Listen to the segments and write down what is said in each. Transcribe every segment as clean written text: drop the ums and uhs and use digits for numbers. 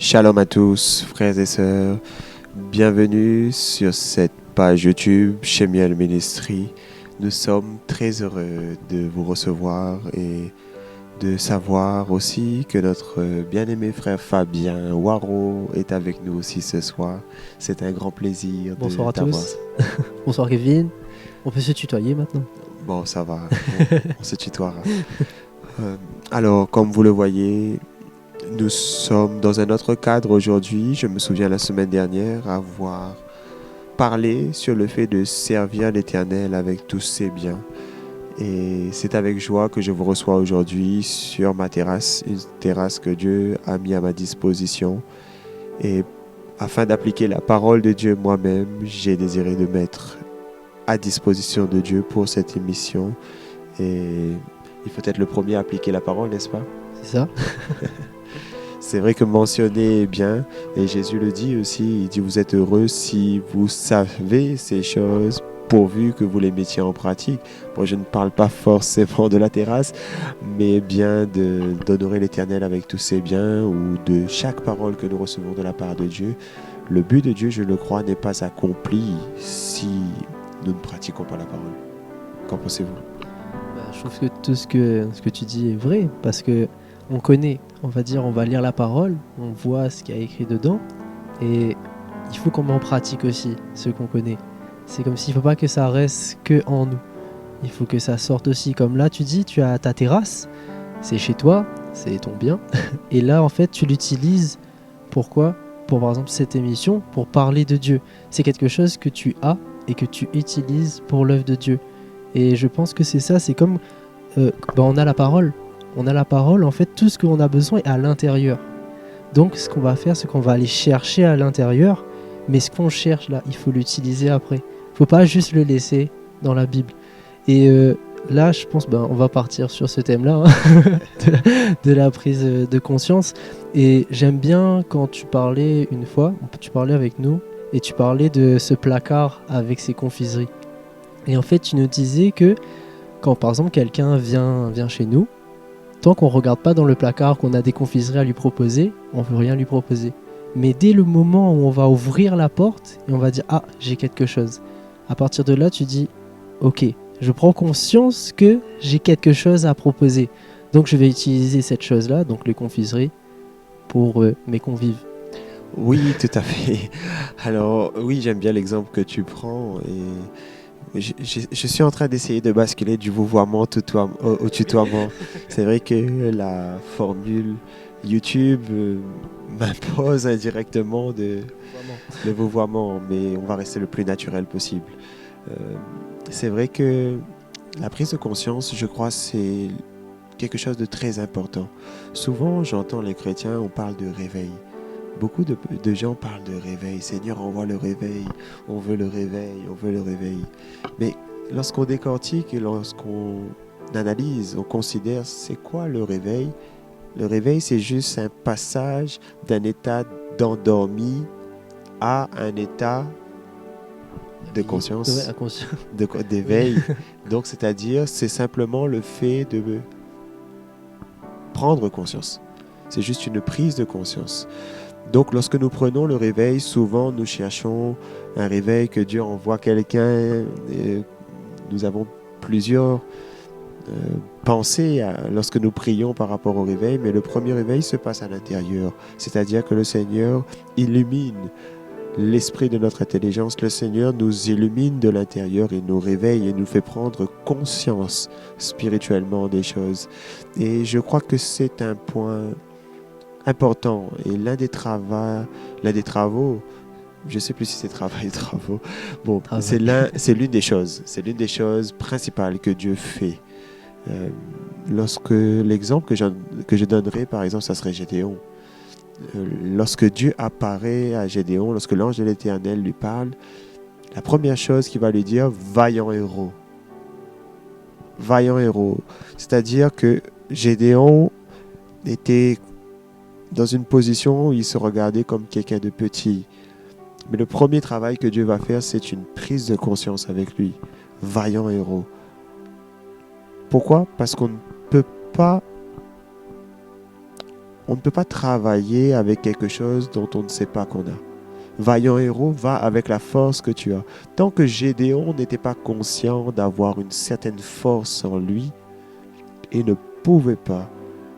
Shalom à tous, frères et sœurs. Bienvenue sur cette page YouTube Shemiel Ministry. Nous sommes très heureux de vous recevoir et de savoir aussi que notre bien-aimé frère Fabien Waro est avec nous aussi ce soir. C'est un grand plaisir Bonsoir à t'avoir. tous. Bonsoir Kevin. On peut se tutoyer maintenant. Bon, ça va, on se tutoiera. Alors, comme vous le voyez, nous sommes dans un autre cadre aujourd'hui. Je me souviens la semaine dernière avoir parlé sur le fait de servir l'Éternel avec tous ses biens. Et c'est avec joie que je vous reçois aujourd'hui sur ma terrasse, une terrasse que Dieu a mis à ma disposition. Et afin d'appliquer la parole de Dieu moi-même, j'ai désiré de mettre à disposition de Dieu pour cette émission. Et il faut être le premier à appliquer la parole, n'est-ce pas? C'est ça? C'est vrai que mentionner est bien, et Jésus le dit aussi, il dit vous êtes heureux si vous savez ces choses pourvu que vous les mettiez en pratique. Moi je ne parle pas forcément de la terrasse, mais bien d'honorer l'Éternel avec tous ses biens ou de chaque parole que nous recevons de la part de Dieu. Le but de Dieu, je le crois, n'est pas accompli si nous ne pratiquons pas la parole. Qu'en pensez-vous? Je trouve que tout ce que tu dis est vrai, parce que on connaît, on va dire, on va lire la parole, on voit ce qu'il y a écrit dedans, et il faut qu'on met en pratique aussi ce qu'on connaît. C'est comme s'il ne faut pas que ça reste que en nous. Il faut que ça sorte aussi. Comme là, tu dis, tu as ta terrasse, c'est chez toi, c'est ton bien, et là, en fait, tu l'utilises. Pourquoi? Pour, par exemple, cette émission, pour parler de Dieu. C'est quelque chose que tu as et que tu utilises pour l'œuvre de Dieu. Et je pense que c'est ça, c'est comme on a la parole. On a la parole, en fait, tout ce qu'on a besoin est à l'intérieur. Donc, ce qu'on va faire, c'est qu'on va aller chercher à l'intérieur, mais ce qu'on cherche là, il faut l'utiliser après. Il ne faut pas juste le laisser dans la Bible. Et là, je pense, on va partir sur ce thème-là, de la prise de conscience. Et j'aime bien quand tu parlais une fois, tu parlais avec nous, et tu parlais de ce placard avec ses confiseries. Et en fait, tu nous disais que quand, par exemple, quelqu'un vient chez nous, tant qu'on ne regarde pas dans le placard, qu'on a des confiseries à lui proposer, on ne veut rien lui proposer. Mais dès le moment où on va ouvrir la porte et on va dire « Ah, j'ai quelque chose », à partir de là, tu dis « Ok, je prends conscience que j'ai quelque chose à proposer. Donc je vais utiliser cette chose-là, donc les confiseries, pour mes convives. » Oui, tout à fait. Alors, oui, j'aime bien l'exemple que tu prends et je suis en train d'essayer de basculer du vouvoiement au tutoiement. C'est vrai que la formule YouTube m'impose indirectement le vouvoiement, mais on va rester le plus naturel possible. C'est vrai que la prise de conscience, je crois, c'est quelque chose de très important. Souvent, j'entends les chrétiens, on parle de réveil. Beaucoup de gens parlent de réveil. Seigneur, envoie le réveil. On veut le réveil, on veut le réveil. Mais lorsqu'on décortique et lorsqu'on analyse, on considère c'est quoi le réveil? Le réveil, c'est juste un passage d'un état d'endormi à un état de conscience, d'éveil. Donc, c'est-à-dire, c'est simplement le fait de prendre conscience. C'est juste une prise de conscience. Donc, lorsque nous prenons le réveil, souvent, nous cherchons un réveil que Dieu envoie quelqu'un. Nous avons plusieurs pensées lorsque nous prions par rapport au réveil, mais le premier réveil se passe à l'intérieur. C'est-à-dire que le Seigneur illumine l'esprit de notre intelligence. Le Seigneur nous illumine de l'intérieur et nous réveille et nous fait prendre conscience spirituellement des choses. Et je crois que c'est un point important et l'un des travaux, je ne sais plus si c'est travail ou travaux, bon, c'est l'une des choses principales que Dieu fait. Lorsque l'exemple que je donnerai, par exemple, ça serait Gédéon. Lorsque Dieu apparaît à Gédéon, lorsque l'ange de l'Éternel lui parle, la première chose qu'il va lui dire, vaillant héros. Vaillant héros. C'est-à-dire que Gédéon était dans une position où il se regardait comme quelqu'un de petit. Mais le premier travail que Dieu va faire, c'est une prise de conscience avec lui. Vaillant héros. Pourquoi? Parce qu'on ne peut pas On ne peut pas travailler avec quelque chose dont on ne sait pas qu'on a. Vaillant héros, va avec la force que tu as. Tant que Gédéon n'était pas conscient d'avoir une certaine force en lui et ne pouvait pas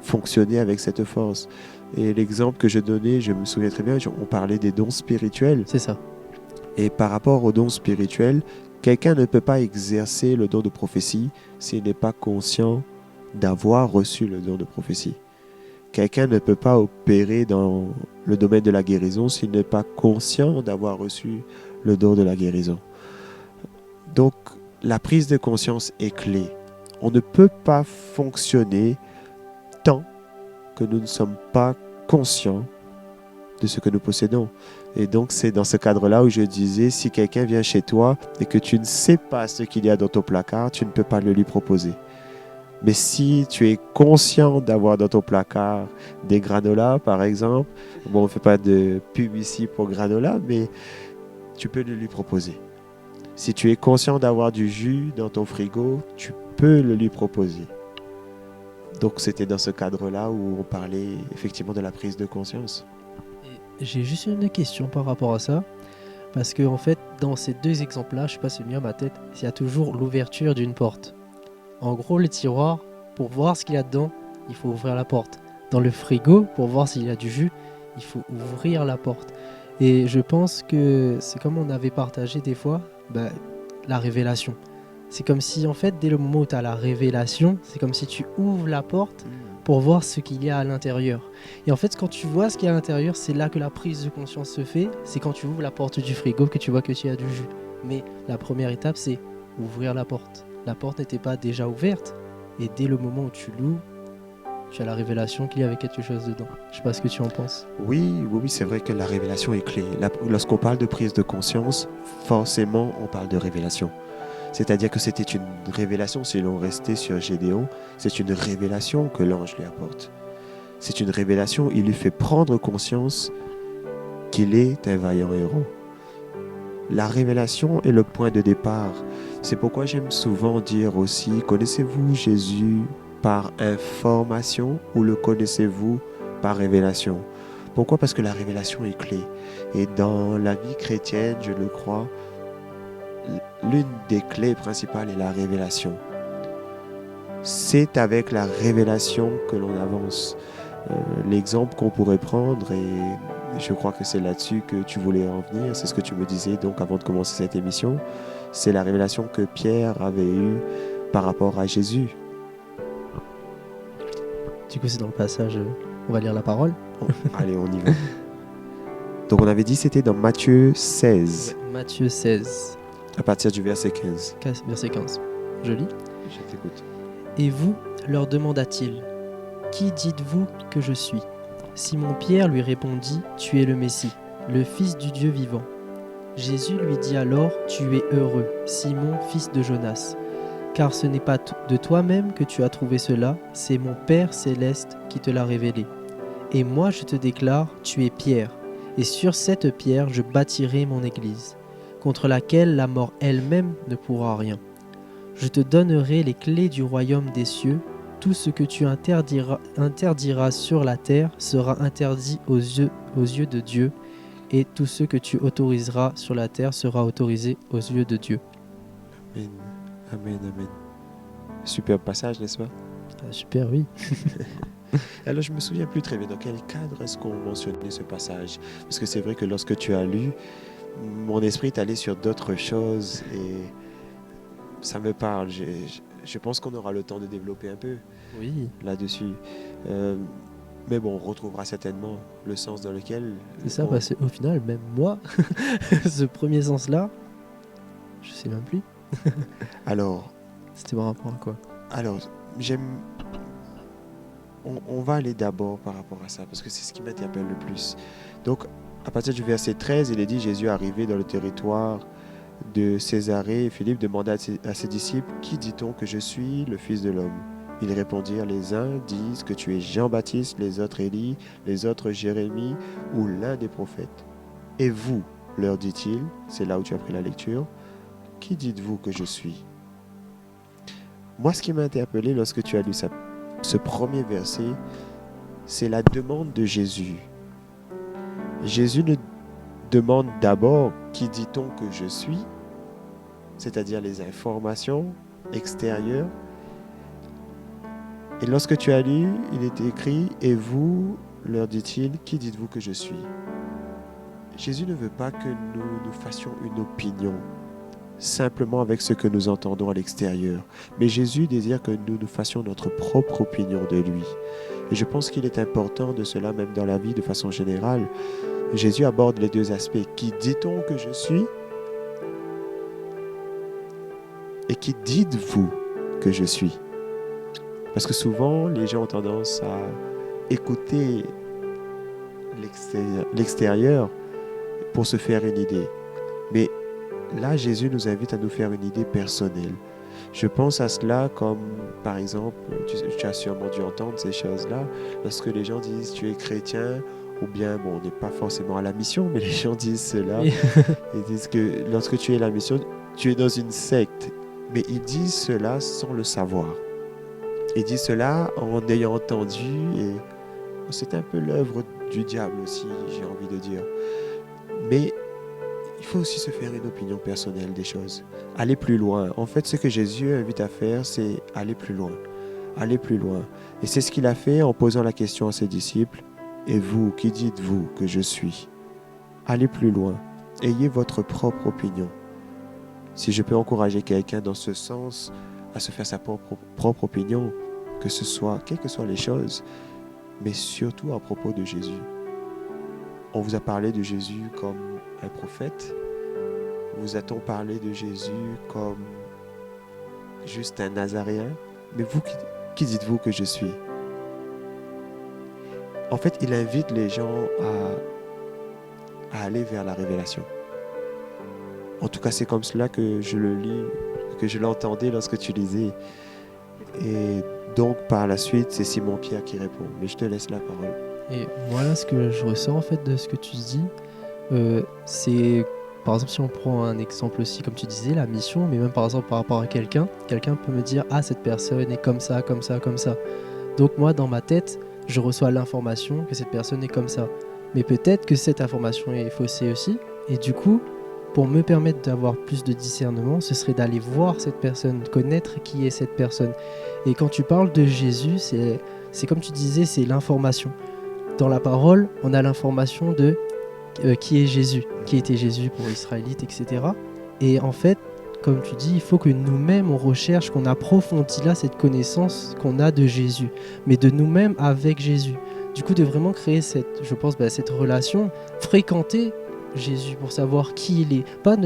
fonctionner avec cette force. Et l'exemple que je donnais, je me souviens très bien, on parlait des dons spirituels. C'est ça. Et par rapport aux dons spirituels, quelqu'un ne peut pas exercer le don de prophétie s'il n'est pas conscient d'avoir reçu le don de prophétie. Quelqu'un ne peut pas opérer dans le domaine de la guérison s'il n'est pas conscient d'avoir reçu le don de la guérison. Donc, la prise de conscience est clé. On ne peut pas fonctionner tant que nous ne sommes pas conscients de ce que nous possédons. Et donc, c'est dans ce cadre-là où je disais, si quelqu'un vient chez toi et que tu ne sais pas ce qu'il y a dans ton placard, tu ne peux pas le lui proposer. Mais si tu es conscient d'avoir dans ton placard des granolas, par exemple, bon, on ne fait pas de pub ici pour granola, mais tu peux le lui proposer. Si tu es conscient d'avoir du jus dans ton frigo, tu peux le lui proposer. Donc, c'était dans ce cadre-là où on parlait effectivement de la prise de conscience. J'ai juste une question par rapport à ça. Parce que, en fait, dans ces deux exemples-là, je sais pas si c'est mieux à ma tête, il y a toujours l'ouverture d'une porte. En gros, le tiroir, pour voir ce qu'il y a dedans, il faut ouvrir la porte. Dans le frigo, pour voir s'il y a du jus, il faut ouvrir la porte. Et je pense que c'est comme on avait partagé des fois, la révélation. C'est comme si, en fait, dès le moment où tu as la révélation, c'est comme si tu ouvres la porte pour voir ce qu'il y a à l'intérieur. Et en fait, quand tu vois ce qu'il y a à l'intérieur, c'est là que la prise de conscience se fait. C'est quand tu ouvres la porte du frigo que tu vois que tu as du jus. Mais la première étape, c'est ouvrir la porte. La porte n'était pas déjà ouverte. Et dès le moment où tu l'ouvres, tu as la révélation qu'il y avait quelque chose dedans. Je sais pas ce que tu en penses. Oui, c'est vrai que la révélation est clé. Lorsqu'on parle de prise de conscience, forcément, on parle de révélation. C'est-à-dire que c'était une révélation, si l'on restait sur Gédéon, c'est une révélation que l'ange lui apporte. C'est une révélation, il lui fait prendre conscience qu'il est un vaillant héros. La révélation est le point de départ. C'est pourquoi j'aime souvent dire aussi, connaissez-vous Jésus par information ou le connaissez-vous par révélation? Pourquoi? Parce que la révélation est clé. Et dans la vie chrétienne, je le crois, l'une des clés principales est la révélation. C'est avec la révélation que l'on avance. L'exemple qu'on pourrait prendre, et je crois que c'est là-dessus que tu voulais en venir, c'est ce que tu me disais donc avant de commencer cette émission, c'est la révélation que Pierre avait eue par rapport à Jésus. Du coup, c'est dans le passage, on va lire la parole. Allez, on y va. Donc on avait dit c'était dans Matthieu 16. Matthieu 16. À partir du verset 15. Verset 15. Je lis. Je t'écoute. Et vous, leur demanda-t-il, qui dites-vous que je suis? Simon-Pierre lui répondit, tu es le Messie, le Fils du Dieu vivant. Jésus lui dit alors, tu es heureux, Simon, fils de Jonas, car ce n'est pas de toi-même que tu as trouvé cela, c'est mon Père céleste qui te l'a révélé. Et moi je te déclare, tu es Pierre, et sur cette pierre je bâtirai mon église, contre laquelle la mort elle-même ne pourra rien. Je te donnerai les clés du royaume des cieux. Tout ce que tu interdiras sur la terre sera interdit aux yeux de Dieu, et tout ce que tu autoriseras sur la terre sera autorisé aux yeux de Dieu. Amen, amen, amen. Superbe passage, n'est-ce pas? Super, oui. Alors, je me souviens plus très bien dans quel cadre est-ce qu'on mentionnait ce passage. Parce que c'est vrai que lorsque tu as lu, mon esprit est allé sur d'autres choses et ça me parle. Je pense qu'on aura le temps de développer un peu là-dessus. Mais bon, on retrouvera certainement le sens dans lequel... C'est ça, parce qu'au final, même moi, ce premier sens-là, je sais même plus. Alors... C'était par rapport à quoi? Alors, j'aime... On va aller d'abord par rapport à ça, parce que c'est ce qui m'interpelle le plus. Donc, à partir du verset 13, il est dit, Jésus est arrivé dans le territoire de Césarée, et Philippe demanda à ses disciples, qui dit-on que je suis, le Fils de l'homme? Ils répondirent, les uns disent que tu es Jean-Baptiste, les autres Élie, les autres Jérémie ou l'un des prophètes. Et vous, leur dit-il, c'est là où tu as pris la lecture, qui dites-vous que je suis? Moi, ce qui m'a interpellé lorsque tu as lu ce premier verset, c'est la demande de Jésus. Jésus nous demande d'abord qui dit-on que je suis, c'est-à-dire les informations extérieures. Et lorsque tu as lu, il est écrit « Et vous, leur dit-il, qui dites-vous que je suis ?» Jésus ne veut pas que nous fassions une opinion simplement avec ce que nous entendons à l'extérieur. Mais Jésus désire que nous fassions notre propre opinion de lui. Et je pense qu'il est important de cela même dans la vie de façon générale. Jésus aborde les deux aspects. Qui dit-on que je suis? Et qui dites-vous que je suis? Parce que souvent, les gens ont tendance à écouter l'extérieur pour se faire une idée. Mais là, Jésus nous invite à nous faire une idée personnelle. Je pense à cela comme, par exemple, tu as sûrement dû entendre ces choses-là, lorsque les gens disent « tu es chrétien », ou bien, bon, on n'est pas forcément à la mission, mais les gens disent cela. Ils disent que lorsque tu es à la mission, tu es dans une secte. Mais ils disent cela sans le savoir. Ils disent cela en ayant entendu, et c'est un peu l'œuvre du diable aussi, j'ai envie de dire. Mais il faut aussi se faire une opinion personnelle des choses. Aller plus loin. En fait, ce que Jésus invite à faire, c'est aller plus loin. Aller plus loin. Et c'est ce qu'il a fait en posant la question à ses disciples. Et vous, qui dites-vous que je suis? Allez plus loin. Ayez votre propre opinion. Si je peux encourager quelqu'un dans ce sens à se faire sa propre opinion, que ce soit, quelles que soient les choses, mais surtout à propos de Jésus. On vous a parlé de Jésus comme un prophète. Vous a-t-on parlé de Jésus comme juste un Nazaréen? Mais vous, qui dites-vous que je suis? En fait, il invite les gens à aller vers la révélation. En tout cas, c'est comme cela que je le lis, que je l'entendais lorsque tu lisais. Et donc, par la suite, c'est Simon-Pierre qui répond. Mais je te laisse la parole. Et voilà ce que je ressens en fait de ce que tu dis. C'est, par exemple, si on prend un exemple aussi, comme tu disais, la mission, mais même par exemple par rapport à quelqu'un peut me dire « Ah, cette personne est comme ça, comme ça, comme ça ». Donc moi, dans ma tête, je reçois l'information que cette personne est comme ça. Mais peut-être que cette information est faussée aussi. Et du coup, pour me permettre d'avoir plus de discernement, ce serait d'aller voir cette personne, connaître qui est cette personne. Et quand tu parles de Jésus, c'est comme tu disais, c'est l'information. Dans la parole, on a l'information de qui est Jésus, qui était Jésus pour les Israélites, etc. Et en fait, comme tu dis, il faut que nous-mêmes, on recherche, qu'on approfondisse là cette connaissance qu'on a de Jésus, mais de nous-mêmes avec Jésus. Du coup, de vraiment créer cette relation, fréquenter Jésus pour savoir qui il est. Pas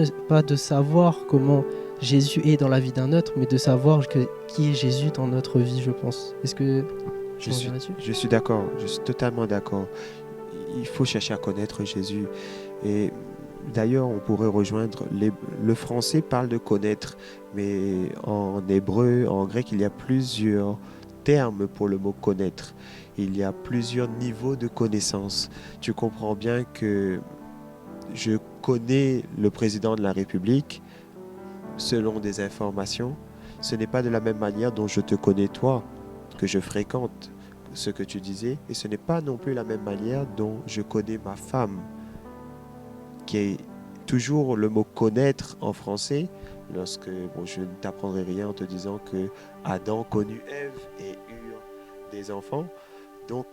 de savoir comment Jésus est dans la vie d'un autre, mais de savoir qui est Jésus dans notre vie, je pense. Est-ce que je suis d'accord, je suis totalement d'accord. Il faut chercher à connaître Jésus. Et d'ailleurs, on pourrait rejoindre, le français parle de connaître, mais en hébreu, en grec, il y a plusieurs termes pour le mot connaître. Il y a plusieurs niveaux de connaissance. Tu comprends bien que je connais le président de la République selon des informations. Ce n'est pas de la même manière dont je te connais toi, que je fréquente ce que tu disais, et ce n'est pas non plus la même manière dont je connais ma femme, qui est toujours le mot connaître en français, lorsque je ne t'apprendrai rien en te disant que Adam connut Ève et eurent des enfants. Donc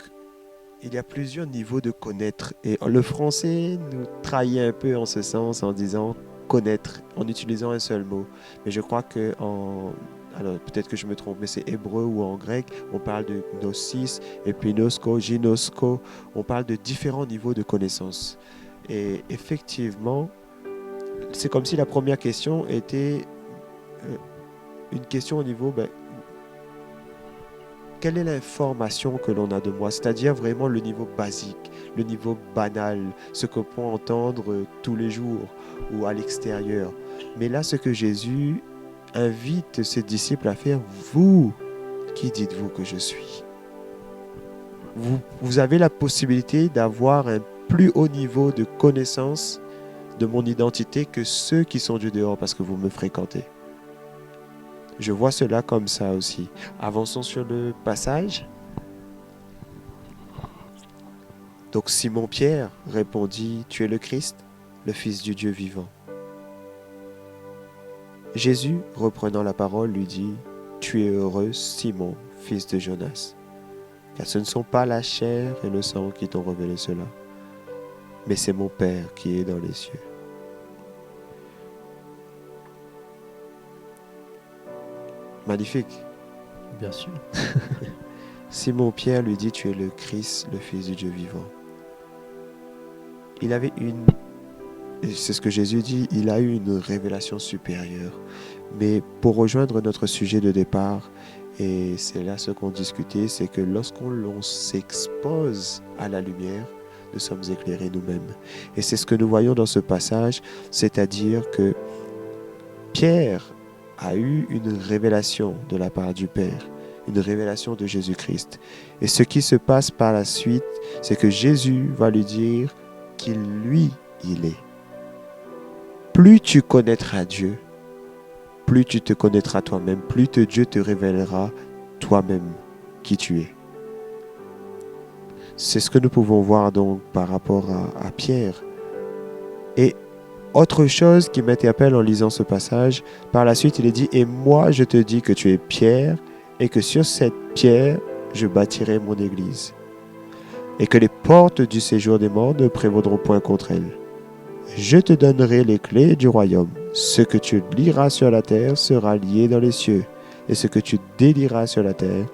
il y a plusieurs niveaux de connaître, et le français nous trahit un peu en ce sens en disant connaître, en utilisant un seul mot. Mais je crois que alors peut-être que je me trompe, mais c'est hébreu ou en grec, on parle de gnosis, epinosko, ginosko, on parle de différents niveaux de connaissance. Et effectivement, c'est comme si la première question était une question au niveau, quelle est l'information que l'on a de moi? C'est-à-dire vraiment le niveau basique, le niveau banal, ce qu'on peut entendre tous les jours ou à l'extérieur. Mais là, ce que Jésus invite ses disciples à faire, vous, qui dites-vous que je suis? Vous avez la possibilité d'avoir un plus haut niveau de connaissance de mon identité que ceux qui sont du dehors parce que vous me fréquentez. Je vois cela comme ça aussi. Avançons sur le passage. Donc Simon-Pierre répondit, « Tu es le Christ, le Fils du Dieu vivant. » Jésus, reprenant la parole, lui dit, « Tu es heureux, Simon, fils de Jonas, car ce ne sont pas la chair et le sang qui t'ont révélé cela, mais c'est mon Père qui est dans les cieux. » Magnifique. Bien sûr. Simon-Pierre lui dit, « Tu es le Christ, le Fils du Dieu vivant. » Il avait et c'est ce que Jésus dit, il a eu une révélation supérieure. Mais pour rejoindre notre sujet de départ, et c'est là ce qu'on discutait, c'est que lorsqu'on s'expose à la lumière, nous sommes éclairés nous-mêmes. Et c'est ce que nous voyons dans ce passage, c'est-à-dire que Pierre a eu une révélation de la part du Père, une révélation de Jésus-Christ. Et ce qui se passe par la suite, c'est que Jésus va lui dire qu'il, lui, il est. Plus tu connaîtras Dieu, plus tu te connaîtras toi-même, plus Dieu te révélera toi-même qui tu es. C'est ce que nous pouvons voir donc par rapport à Pierre. Et autre chose qui m'interpelle en lisant ce passage, par la suite il est dit « Et moi je te dis que tu es Pierre, et que sur cette pierre je bâtirai mon église, et que les portes du séjour des morts ne prévaudront point contre elle. Je te donnerai les clés du royaume. Ce que tu lieras sur la terre sera lié dans les cieux, et ce que tu délieras sur la terre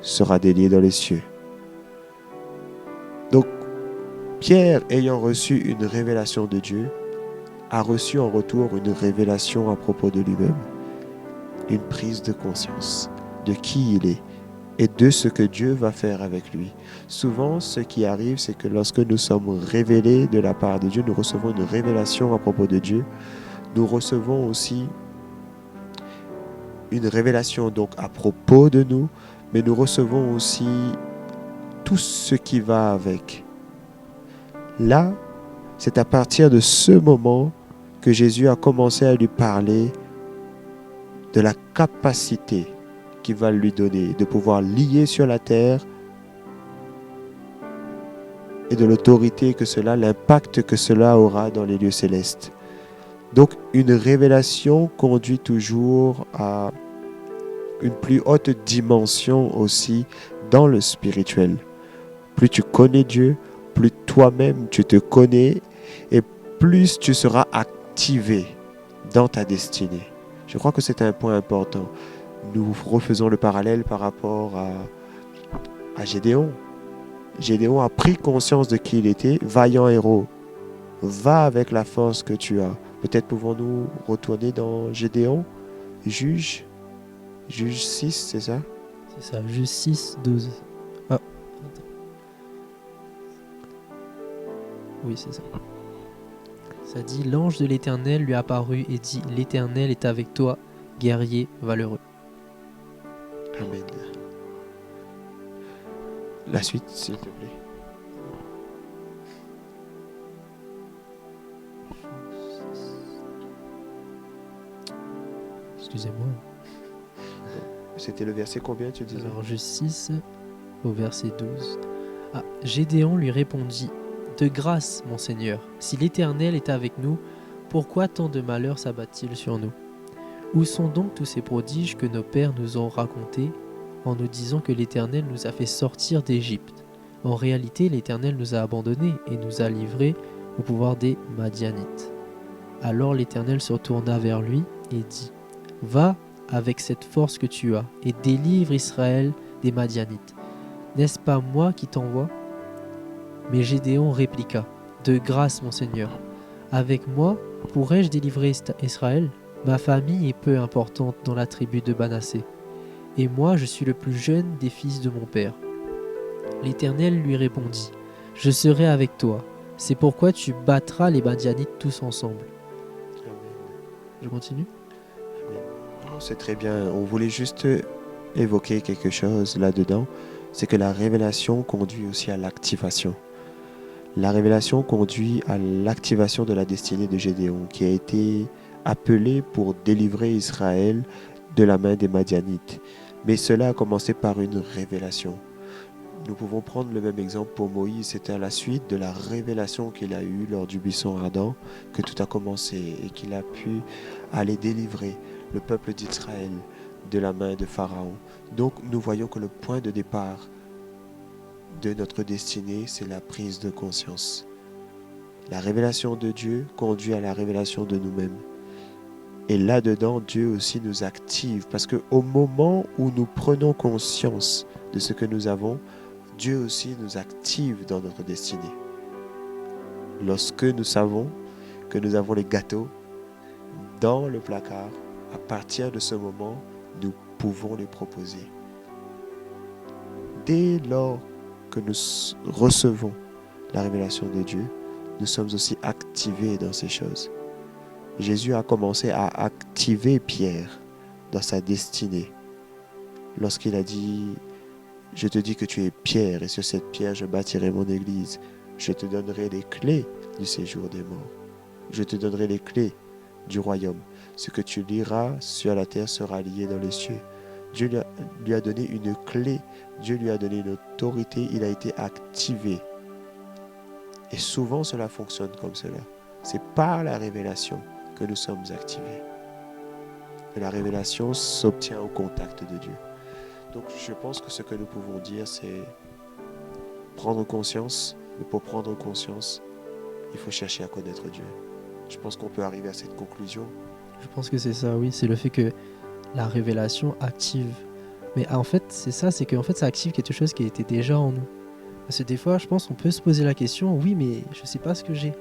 sera délié dans les cieux. » Donc, Pierre, ayant reçu une révélation de Dieu, a reçu en retour une révélation à propos de lui-même, une prise de conscience de qui il est et de ce que Dieu va faire avec lui. Souvent, ce qui arrive, c'est que lorsque nous sommes révélés de la part de Dieu, nous recevons une révélation à propos de Dieu, nous recevons aussi une révélation donc à propos de nous, mais nous recevons aussi tout ce qui va avec. Là, c'est à partir de ce moment que Jésus a commencé à lui parler de la capacité qu'il va lui donner de pouvoir lier sur la terre et de l'autorité que cela, l'impact que cela aura dans les lieux célestes. Donc, une révélation conduit toujours à une plus haute dimension aussi dans le spirituel. Plus tu connais Dieu, plus toi-même tu te connais et plus tu seras activé dans ta destinée. Je crois que c'est un point important. Nous refaisons le parallèle par rapport à Gédéon. Gédéon a pris conscience de qui il était, vaillant héros. Va avec la force que tu as. Peut-être pouvons-nous retourner dans Gédéon, Juge 6, c'est ça? C'est ça, Juge 6, 12. Ah, attends. Oui, c'est ça. Ça dit, l'ange de l'Éternel lui apparut et dit, l'Éternel est avec toi, guerrier valeureux. Amen. La suite, s'il te plaît. Excusez-moi. C'était le verset combien, tu disais? Alors, Juge 6, au verset 12. Ah, Gédéon lui répondit, de grâce, mon Seigneur, si l'Éternel est avec nous, pourquoi tant de malheurs s'abattent-ils sur nous? Où sont donc tous ces prodiges que nos pères nous ont racontés en nous disant que l'Éternel nous a fait sortir d'Égypte? En réalité, l'Éternel nous a abandonnés et nous a livrés au pouvoir des Madianites. Alors l'Éternel se retourna vers lui et dit, va avec cette force que tu as et délivre Israël des Madianites. N'est-ce pas moi qui t'envoie? Mais Gédéon répliqua, de grâce, mon Seigneur, avec moi pourrais-je délivrer Israël? Ma famille est peu importante dans la tribu de Manassé, et moi je suis le plus jeune des fils de mon père. L'Éternel lui répondit, je serai avec toi, c'est pourquoi tu battras les Madianites tous ensemble. Amen. Je continue? Amen. Oh, c'est très bien. On voulait juste évoquer quelque chose là-dedans, c'est que la révélation conduit aussi à l'activation. La révélation conduit à l'activation de la destinée de Gédéon, qui a été appelé pour délivrer Israël de la main des Madianites. Mais cela a commencé par une révélation. Nous pouvons prendre le même exemple pour Moïse. C'était à la suite de la révélation qu'il a eue lors du buisson ardent que tout a commencé et qu'il a pu aller délivrer le peuple d'Israël de la main de Pharaon. Donc nous voyons que le point de départ de notre destinée, c'est la prise de conscience. La révélation de Dieu conduit à la révélation de nous-mêmes. Et là-dedans, Dieu aussi nous active parce qu'au moment où nous prenons conscience de ce que nous avons, Dieu aussi nous active dans notre destinée. Lorsque nous savons que nous avons les gâteaux dans le placard, à partir de ce moment, nous pouvons les proposer. Dès lors que nous recevons la révélation de Dieu, nous sommes aussi activés dans ces choses. Jésus a commencé à activer Pierre dans sa destinée lorsqu'il a dit « Je te dis que tu es Pierre et sur cette pierre je bâtirai mon église. Je te donnerai les clés du séjour des morts. Je te donnerai les clés du royaume. Ce que tu liras sur la terre sera lié dans les cieux. » Dieu lui a donné une clé, Dieu lui a donné une autorité, il a été activé. Et souvent cela fonctionne comme cela. C'est par la révélation que nous sommes activés. Et la révélation s'obtient au contact de Dieu. Donc je pense que ce que nous pouvons dire, c'est prendre conscience, mais pour prendre conscience, il faut chercher à connaître Dieu. Je pense qu'on peut arriver à cette conclusion. Je pense que c'est ça, oui, c'est le fait que la révélation active. Mais en fait, c'est ça, c'est qu'en fait, ça active quelque chose qui était déjà en nous. Parce que des fois, je pense qu'on peut se poser la question, oui, mais je sais pas ce que j'ai.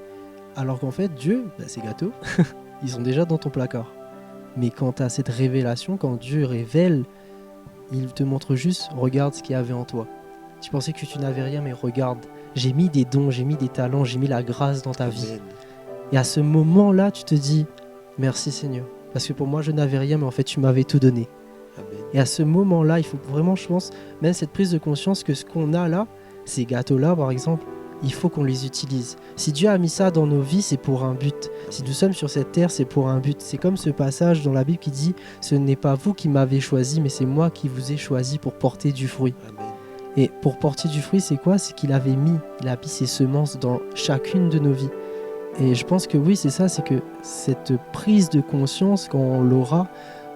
Alors qu'en fait, Dieu, ces gâteaux, ils sont déjà dans ton placard. Mais quand tu as cette révélation, quand Dieu révèle, il te montre juste, regarde ce qu'il y avait en toi. Tu pensais que tu n'avais rien, mais regarde, j'ai mis des dons, j'ai mis des talents, j'ai mis la grâce dans ta vie. Amen. Et à ce moment-là, tu te dis, merci Seigneur. Parce que pour moi, je n'avais rien, mais en fait, tu m'avais tout donné. Amen. Et à ce moment-là, il faut vraiment, je pense, même cette prise de conscience que ce qu'on a là, ces gâteaux-là, par exemple, il faut qu'on les utilise. Si Dieu a mis ça dans nos vies, c'est pour un but. Si nous sommes sur cette terre, c'est pour un but. C'est comme ce passage dans la Bible qui dit « Ce n'est pas vous qui m'avez choisi, mais c'est moi qui vous ai choisi pour porter du fruit. » Amen. Et pour porter du fruit, c'est quoi? C'est qu'il avait mis, il a mis ses semences dans chacune de nos vies. Et je pense que oui, c'est ça, c'est que cette prise de conscience, quand on l'aura,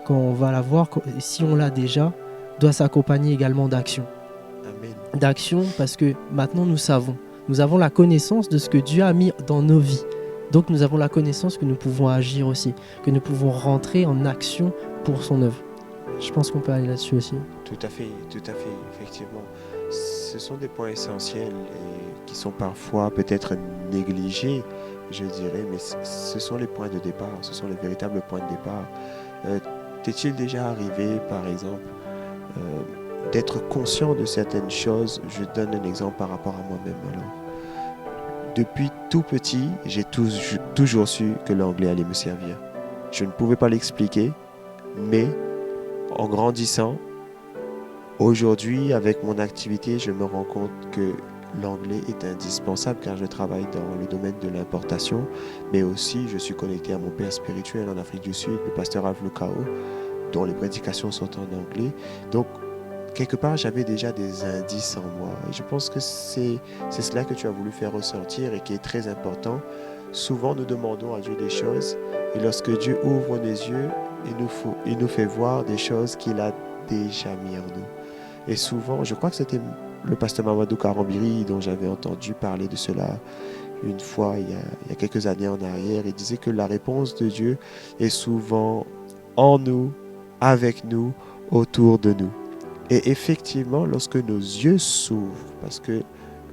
quand on va la voir, si on l'a déjà, doit s'accompagner également d'action. Amen. D'action parce que maintenant nous savons. Nous avons la connaissance de ce que Dieu a mis dans nos vies. Donc nous avons la connaissance que nous pouvons agir aussi, que nous pouvons rentrer en action pour son œuvre. Je pense qu'on peut aller là-dessus aussi. Tout à fait, effectivement. Ce sont des points essentiels et qui sont parfois peut-être négligés, je dirais, mais ce sont les points de départ, ce sont les véritables points de départ. T'est-il déjà arrivé, par exemple, d'être conscient de certaines choses? Je donne un exemple par rapport à moi-même. Alors, depuis tout petit, j'ai toujours su que l'anglais allait me servir. Je ne pouvais pas l'expliquer, mais en grandissant, aujourd'hui, avec mon activité, je me rends compte que l'anglais est indispensable car je travaille dans le domaine de l'importation, mais aussi je suis connecté à mon père spirituel en Afrique du Sud, le pasteur Alf Lukao, dont les prédications sont en anglais. Donc, quelque part, j'avais déjà des indices en moi. Et je pense que c'est cela que tu as voulu faire ressortir et qui est très important. Souvent, nous demandons à Dieu des choses et lorsque Dieu ouvre nos yeux, il nous fait voir des choses qu'il a déjà mis en nous. Et souvent, je crois que c'était le pasteur Mamadou Karambiri dont j'avais entendu parler de cela une fois, il y a quelques années en arrière. Il disait que la réponse de Dieu est souvent en nous, avec nous, autour de nous. Et effectivement, lorsque nos yeux s'ouvrent, parce que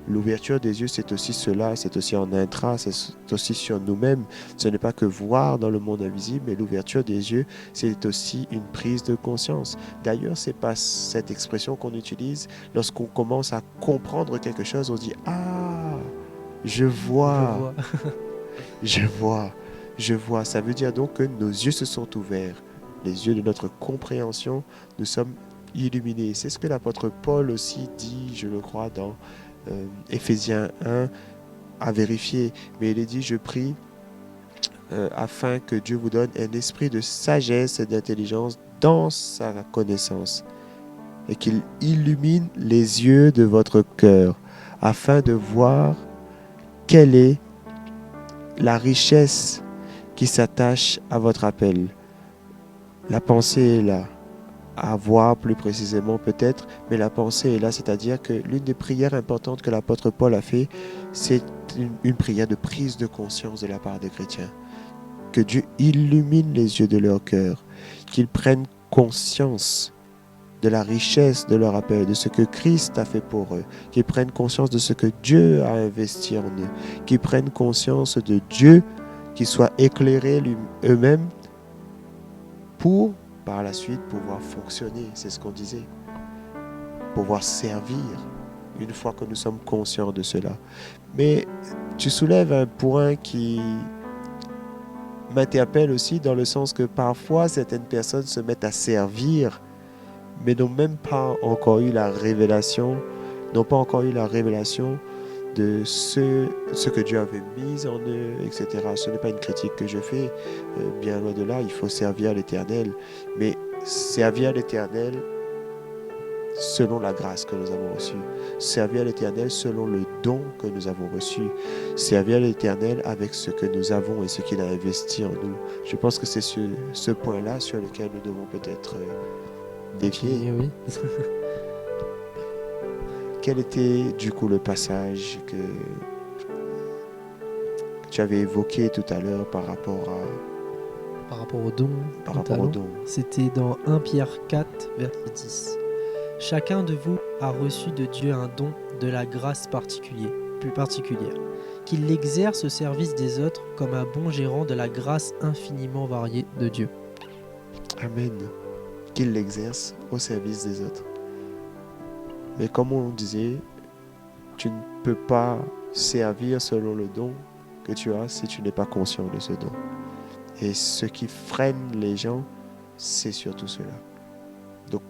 l'ouverture des yeux, c'est aussi cela, c'est aussi en intra, c'est aussi sur nous-mêmes. Ce n'est pas que voir dans le monde invisible, mais l'ouverture des yeux, c'est aussi une prise de conscience. D'ailleurs, c'est pas cette expression qu'on utilise lorsqu'on commence à comprendre quelque chose, on dit « Ah, je vois, je vois, je vois ». Ça veut dire donc que nos yeux se sont ouverts, les yeux de notre compréhension, nous sommes illuminés. C'est ce que l'apôtre Paul aussi dit, je le crois, dans Éphésiens 1, à vérifier. Mais il est dit, je prie afin que Dieu vous donne un esprit de sagesse et d'intelligence dans sa connaissance. et qu'il illumine les yeux de votre cœur afin de voir quelle est la richesse qui s'attache à votre appel. La pensée est là, à voir plus précisément peut-être, mais la pensée est là, c'est-à-dire que l'une des prières importantes que l'apôtre Paul a fait, c'est une prière de prise de conscience de la part des chrétiens. Que Dieu illumine les yeux de leur cœur, qu'ils prennent conscience de la richesse de leur appel, de ce que Christ a fait pour eux, qu'ils prennent conscience de ce que Dieu a investi en eux, qu'ils prennent conscience de Dieu, qu'ils soient éclairés eux-mêmes pour, par la suite, pouvoir fonctionner, c'est ce qu'on disait, pouvoir servir une fois que nous sommes conscients de cela. Mais tu soulèves un point qui m'interpelle aussi dans le sens que parfois certaines personnes se mettent à servir mais n'ont même pas encore eu la révélation, de ce que Dieu avait mis en eux, etc. Ce n'est pas une critique que je fais, bien loin de là, il faut servir l'Éternel, mais servir l'Éternel selon la grâce que nous avons reçue, servir l'Éternel selon le don que nous avons reçu, servir l'Éternel avec ce que nous avons et ce qu'il a investi en nous. Je pense que c'est ce point-là sur lequel nous devons peut-être défier. Oui. Quel était du coup le passage que tu avais évoqué tout à l'heure par rapport au don. au don? C'était dans 1 Pierre 4, verset 10. Chacun de vous a reçu de Dieu un don de la grâce plus particulière, qu'il l'exerce au service des autres comme un bon gérant de la grâce infiniment variée de Dieu. Amen. Qu'il l'exerce au service des autres. Mais comme on disait, tu ne peux pas servir selon le don que tu as si tu n'es pas conscient de ce don. Et ce qui freine les gens, c'est surtout cela. Donc,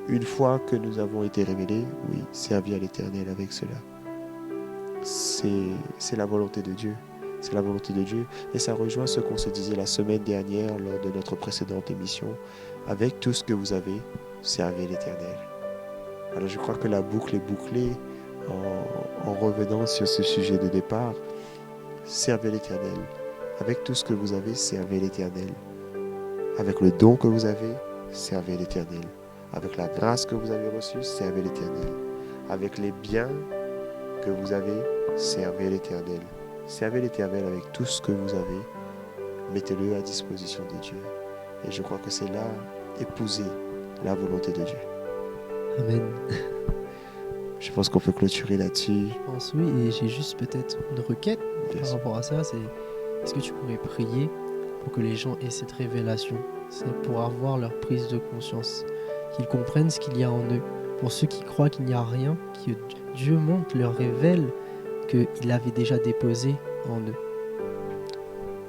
une fois que nous avons été révélés, oui, servir l'Éternel avec cela. C'est la volonté de Dieu. C'est la volonté de Dieu. Et ça rejoint ce qu'on se disait la semaine dernière lors de notre précédente émission. Avec tout ce que vous avez, servez l'Éternel. Alors je crois que la boucle est bouclée en revenant sur ce sujet de départ. Servez l'Éternel. Avec tout ce que vous avez, servez l'Éternel. Avec le don que vous avez, servez l'Éternel. Avec la grâce que vous avez reçue, servez l'Éternel. Avec les biens que vous avez, servez l'Éternel. Servez l'Éternel avec tout ce que vous avez. Mettez-le à disposition de Dieu. Et je crois que c'est là épouser la volonté de Dieu. Amen. Je pense qu'on peut clôturer là-dessus. Je pense oui, et j'ai juste peut-être une requête par rapport à ça, c'est est-ce que tu pourrais prier pour que les gens aient cette révélation? C'est pour avoir leur prise de conscience, qu'ils comprennent ce qu'il y a en eux. Pour ceux qui croient qu'il n'y a rien, que Dieu montre, leur révèle qu'il avait déjà déposé en eux.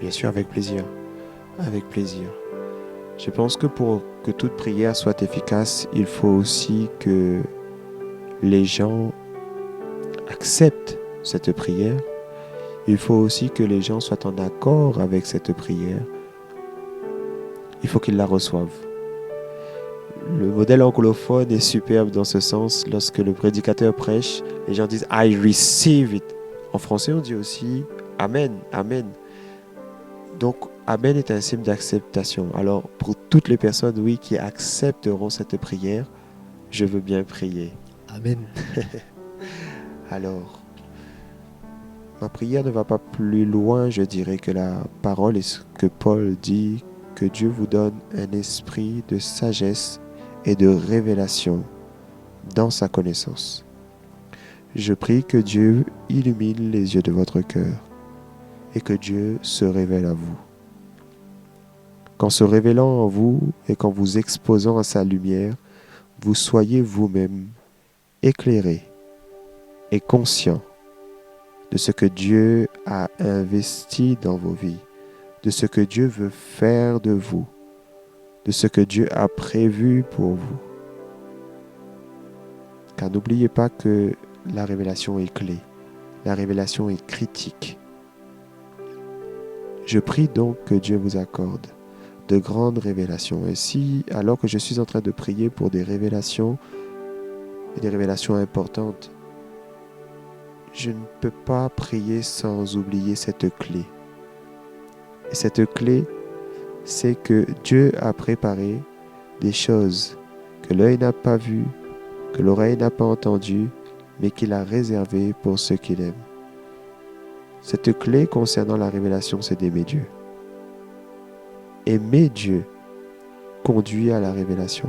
Bien sûr, avec plaisir. Avec plaisir. Je pense que pour que toute prière soit efficace, il faut aussi que les gens acceptent cette prière. Il faut aussi que les gens soient en accord avec cette prière. Il faut qu'ils la reçoivent. Le modèle anglophone est superbe dans ce sens. Lorsque le prédicateur prêche, les gens disent « I receive it ». En français, on dit aussi « Amen, Amen ». Donc, Amen est un signe d'acceptation. Alors, pour toutes les personnes, oui, qui accepteront cette prière, je veux bien prier. Amen. Alors, ma prière ne va pas plus loin, je dirais, que la parole et ce que Paul dit, que Dieu vous donne un esprit de sagesse et de révélation dans sa connaissance. Je prie que Dieu illumine les yeux de votre cœur et que Dieu se révèle à vous. Qu'en se révélant en vous et qu'en vous exposant à sa lumière, vous soyez vous-même éclairés et conscients de ce que Dieu a investi dans vos vies, de ce que Dieu veut faire de vous, de ce que Dieu a prévu pour vous. Car n'oubliez pas que la révélation est clé, la révélation est critique. Je prie donc que Dieu vous accorde de grandes révélations. Et si, alors que je suis en train de prier pour des révélations, une révélation importante. Je ne peux pas prier sans oublier cette clé. Et cette clé, c'est que Dieu a préparé des choses que l'œil n'a pas vues, que l'oreille n'a pas entendues, mais qu'il a réservées pour ceux qu'il aime. Cette clé concernant la révélation, c'est d'aimer Dieu. Aimer Dieu conduit à la révélation.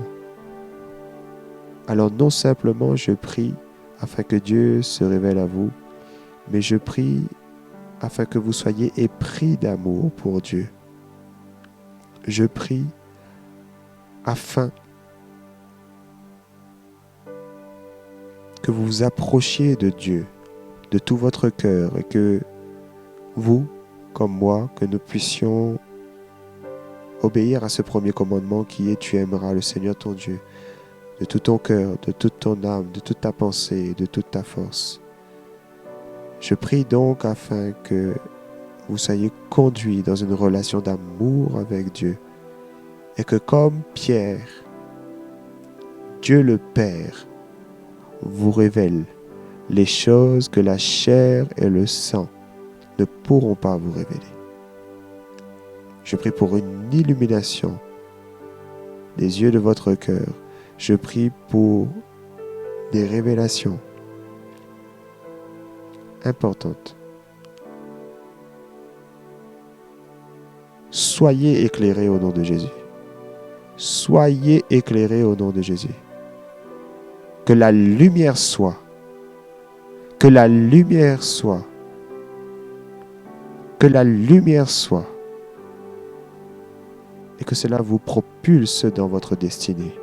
Alors non simplement je prie afin que Dieu se révèle à vous, mais je prie afin que vous soyez épris d'amour pour Dieu. Je prie afin que vous vous approchiez de Dieu de tout votre cœur et que vous, comme moi, que nous puissions obéir à ce premier commandement qui est: tu aimeras le Seigneur ton Dieu de tout ton cœur, de toute ton âme, de toute ta pensée, de toute ta force. Je prie donc afin que vous soyez conduits dans une relation d'amour avec Dieu et que comme Pierre, Dieu le Père vous révèle les choses que la chair et le sang ne pourront pas vous révéler. Je prie pour une illumination des yeux de votre cœur. Je prie pour des révélations importantes. Soyez éclairés au nom de Jésus. Soyez éclairés au nom de Jésus. Que la lumière soit. Que la lumière soit. Que la lumière soit. Et que cela vous propulse dans votre destinée.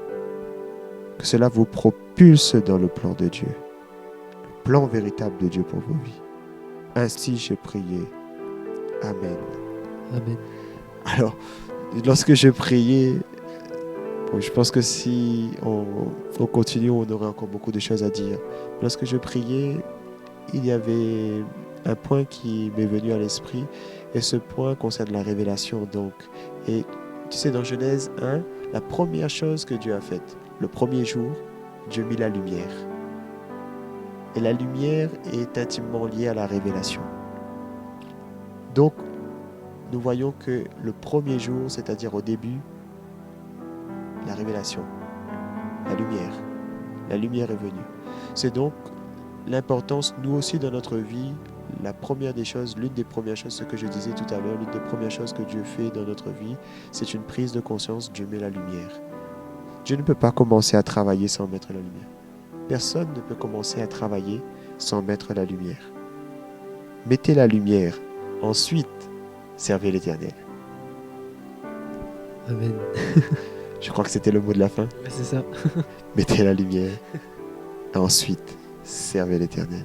Que cela vous propulse dans le plan de Dieu. Le plan véritable de Dieu pour vos vies. Ainsi j'ai prié. Amen. Amen. Alors, lorsque je priais, je pense que si on continue, on aurait encore beaucoup de choses à dire. Lorsque je priais, il y avait un point qui m'est venu à l'esprit, et ce point concerne la révélation. Donc, et tu sais, dans Genèse 1, la première chose que Dieu a faite, le premier jour, Dieu mit la lumière. Et la lumière est intimement liée à la révélation. Donc, nous voyons que le premier jour, c'est-à-dire au début, la révélation, la lumière est venue. C'est donc l'importance, nous aussi dans notre vie, la première des choses, l'une des premières choses, ce que je disais tout à l'heure, l'une des premières choses que Dieu fait dans notre vie, c'est une prise de conscience: Dieu met la lumière. Dieu ne peut pas commencer à travailler sans mettre la lumière. Personne ne peut commencer à travailler sans mettre la lumière. Mettez la lumière, ensuite, servez l'Éternel. Amen. Je crois que c'était le mot de la fin. Ouais, c'est ça. Mettez la lumière, ensuite, servez l'Éternel.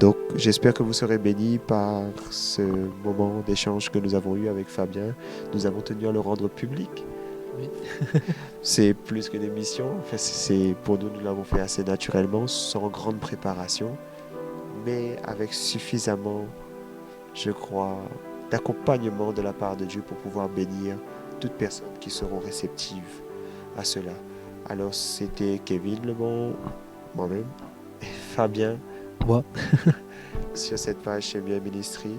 Donc, j'espère que vous serez bénis par ce moment d'échange que nous avons eu avec Fabien. Nous avons tenu à le rendre public. Oui. C'est plus qu'une émission. Enfin, pour nous l'avons fait assez naturellement, sans grande préparation, mais avec suffisamment, je crois, d'accompagnement de la part de Dieu pour pouvoir bénir toutes personnes qui seront réceptives à cela. Alors, c'était Kevin Lebon, moi-même, et Fabien, Moi. sur cette page chez Bien Ministry.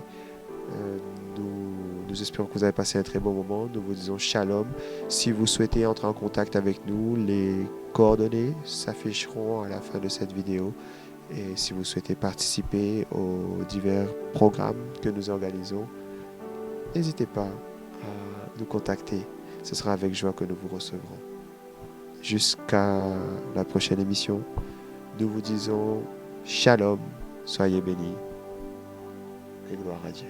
Nous espérons que vous avez passé un très bon moment. Nous vous disons shalom. Si vous souhaitez entrer en contact avec nous, les coordonnées s'afficheront à la fin de cette vidéo. Et si vous souhaitez participer aux divers programmes que nous organisons, n'hésitez pas à nous contacter. Ce sera avec joie que nous vous recevrons. Jusqu'à la prochaine émission, nous vous disons shalom, soyez bénis et gloire à Dieu.